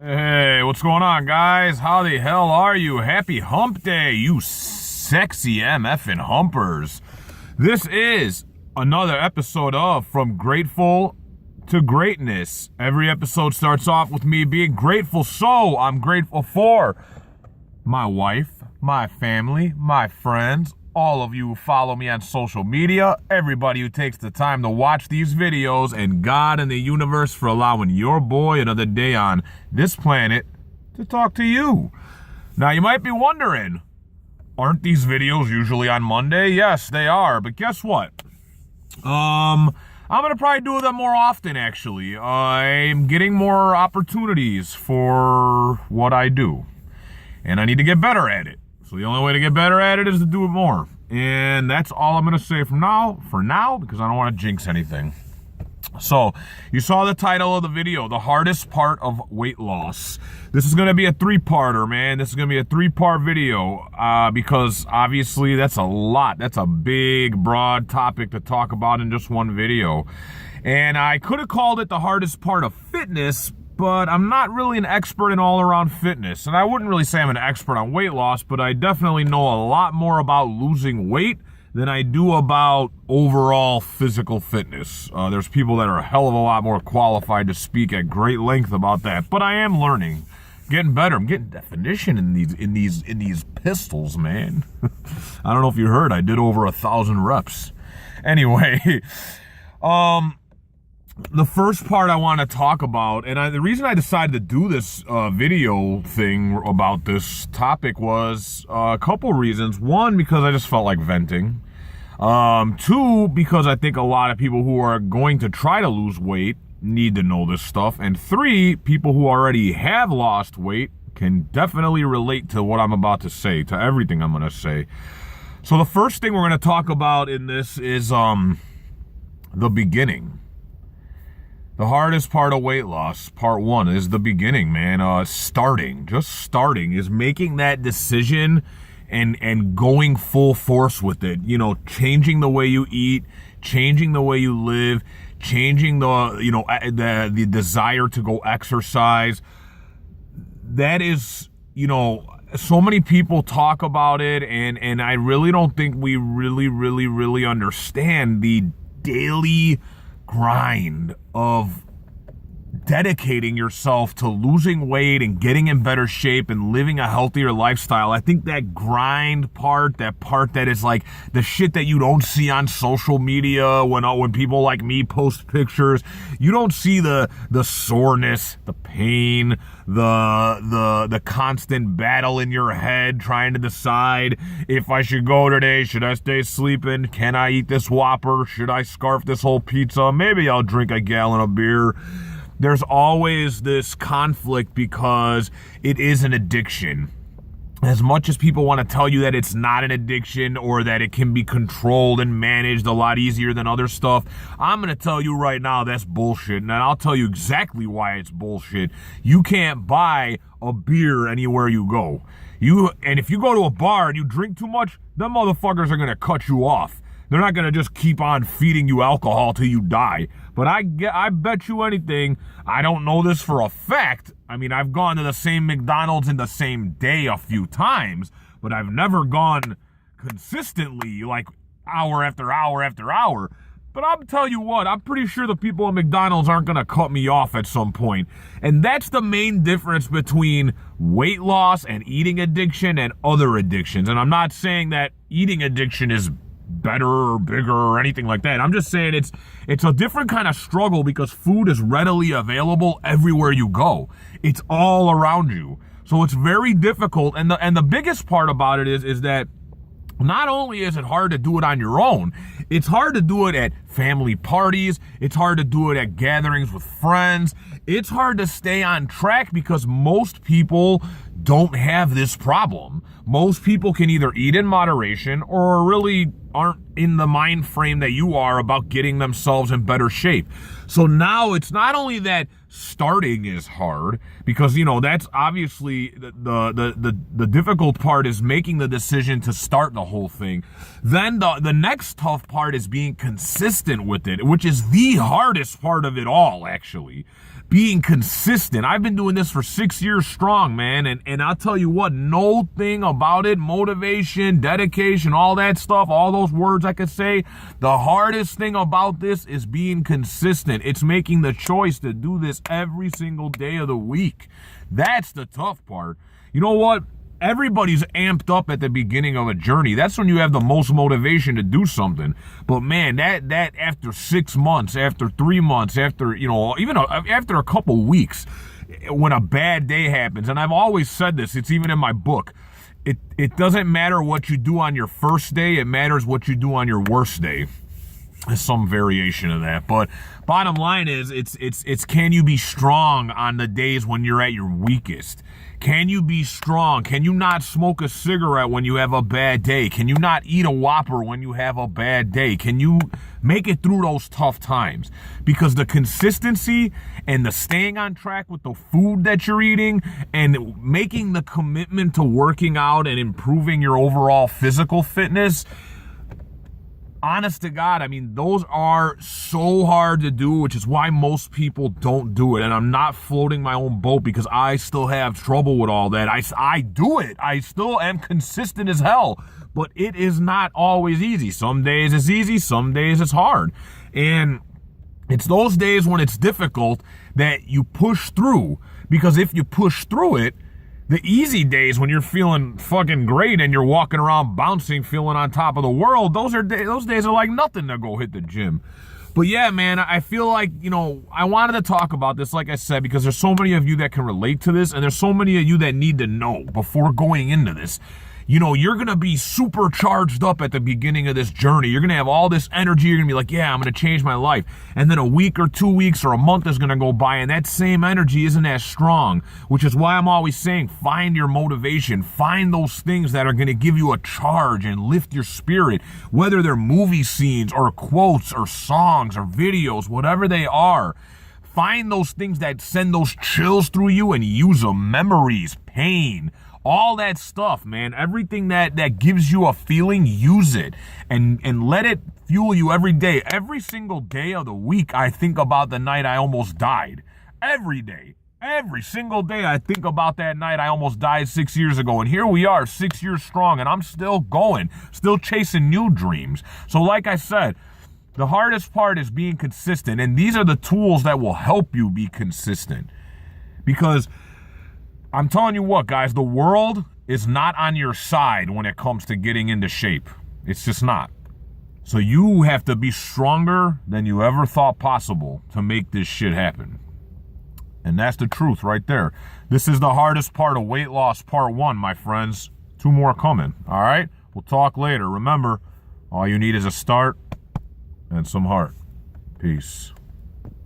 Hey, what's going on, guys? How the hell are you? Happy hump day, you sexy MFing humpers. This is another episode of From Grateful to Greatness. Every episode starts off with me being grateful, so I'm grateful for my wife, my family, my friends, all of you who follow me on social media, everybody who takes the time to watch these videos, and God and the universe for allowing your boy another day on this planet to talk to you. Now, you might be wondering, aren't these videos usually on Monday? Yes, they are, but guess what? I'm gonna probably do them more often, actually. I'm getting more opportunities for what I do, and I need to get better at it. So the only way to get better at it is to do it more. And that's all I'm going to say for now, because I don't want to jinx anything. So, you saw the title of the video, the hardest part of weight loss. This is going to be a three-parter, man. This is going to be a three-part video, because obviously that's a lot. That's a big, broad topic to talk about in just one video. And I could have called it the hardest part of fitness, but I'm not really an expert in all-around fitness. And I wouldn't really say I'm an expert on weight loss, but I definitely know a lot more about losing weight than I do about overall physical fitness. There's people that are a hell of a lot more qualified to speak at great length about that, but I am learning, getting better. I'm getting definition in these pistols, man. I don't know if you heard, I did over 1,000 reps. Anyway, the first part I want to talk about, and the reason I decided to do this video thing about this topic was a couple reasons. One, because I just felt like venting. Two, because I think a lot of people who are going to try to lose weight need to know this stuff. And three, people who already have lost weight can definitely relate to what I'm about to say, to everything I'm going to say. So the first thing we're going to talk about in this is the beginning. The hardest part of weight loss, part one, is the beginning, man. Just starting is making that decision and going full force with it. You know, changing the way you eat, changing the way you live, changing the desire to go exercise. That is, so many people talk about it, and I really don't think we really understand the daily grind of dedicating yourself to losing weight and getting in better shape and living a healthier lifestyle. I think that grind part, that part that is like the shit that you don't see on social media when people like me post pictures, you don't see the soreness, the pain, the constant battle in your head trying to decide if I should go today, should I stay sleeping, can I eat this Whopper, should I scarf this whole pizza, maybe I'll drink a gallon of beer. There's always this conflict because it is an addiction. As much as people want to tell you that it's not an addiction or that it can be controlled and managed a lot easier than other stuff, I'm going to tell you right now that's bullshit. And I'll tell you exactly why it's bullshit. You can't buy a beer anywhere you go. And if you go to a bar and you drink too much, them motherfuckers are going to cut you off. They're not going to just keep on feeding you alcohol till you die. But I bet you anything, I don't know this for a fact. I mean, I've gone to the same McDonald's in the same day a few times, but I've never gone consistently, like hour after hour after hour. But I'll tell you what, I'm pretty sure the people at McDonald's aren't going to cut me off at some point. And that's the main difference between weight loss and eating addiction and other addictions. And I'm not saying that eating addiction is better or bigger or anything like that. I'm just saying it's a different kind of struggle because food is readily available everywhere you go. It's all around you. So it's very difficult. And the biggest part about it is that not only is it hard to do it on your own, it's hard to do it at family parties. It's hard to do it at gatherings with friends. It's hard to stay on track because most people don't have this problem. Most people can either eat in moderation or really aren't in the mind frame that you are about getting themselves in better shape. So now it's not only that starting is hard, because, that's obviously the difficult part is making the decision to start the whole thing. Then the next tough part is being consistent with it, which is the hardest part of it all, actually. being consistent. I've been doing this for 6 years strong, man. And I'll tell you what, no thing about it, motivation, dedication, all that stuff, all those words I could say, the hardest thing about this is being consistent. It's making the choice to do this every single day of the week. That's the tough part. You know what? Everybody's amped up at the beginning of a journey. That's when you have the most motivation to do something. But man, that after 6 months, after 3 months, after, even after a couple weeks, when a bad day happens, and I've always said this, it's even in my book, it doesn't matter what you do on your first day, it matters what you do on your worst day. There's some variation of that, but bottom line is it's can you be strong on the days when you're at your weakest? Can you be strong? Can you not smoke a cigarette when you have a bad day? Can you not eat a Whopper when you have a bad day? Can you make it through those tough times? Because the consistency and the staying on track with the food that you're eating and making the commitment to working out and improving your overall physical fitness, honest to God, I mean, those are so hard to do, which is why most people don't do it. And I'm not floating my own boat because I still have trouble with all that. I do it. I still am consistent as hell, but it is not always easy. Some days it's easy, some days it's hard. And it's those days when it's difficult that you push through, because if you push through it, the easy days when you're feeling fucking great and you're walking around bouncing, feeling on top of the world, those days are like nothing to go hit the gym. But yeah, man, I feel like, I wanted to talk about this, like I said, because there's so many of you that can relate to this, and there's so many of you that need to know before going into this. You're going to be super charged up at the beginning of this journey. You're going to have all this energy. You're going to be like, yeah, I'm going to change my life. And then a week or 2 weeks or a month is going to go by, and that same energy isn't as strong, which is why I'm always saying find your motivation. Find those things that are going to give you a charge and lift your spirit, whether they're movie scenes or quotes or songs or videos, whatever they are. Find those things that send those chills through you and use them. Memories, pain, all that stuff, man. Everything that gives you a feeling, use it. And let it fuel you every day. Every single day of the week, I think about the night I almost died. Every day. Every single day, I think about that night I almost died 6 years ago. And here we are, 6 years strong, and I'm still going. Still chasing new dreams. So like I said, the hardest part is being consistent. And these are the tools that will help you be consistent. Because I'm telling you what, guys, the world is not on your side when it comes to getting into shape. It's just not. So you have to be stronger than you ever thought possible to make this shit happen. And that's the truth right there. This is the hardest part of weight loss, part 1, my friends. 2 more coming, all right? We'll talk later. Remember, all you need is a start and some heart. Peace.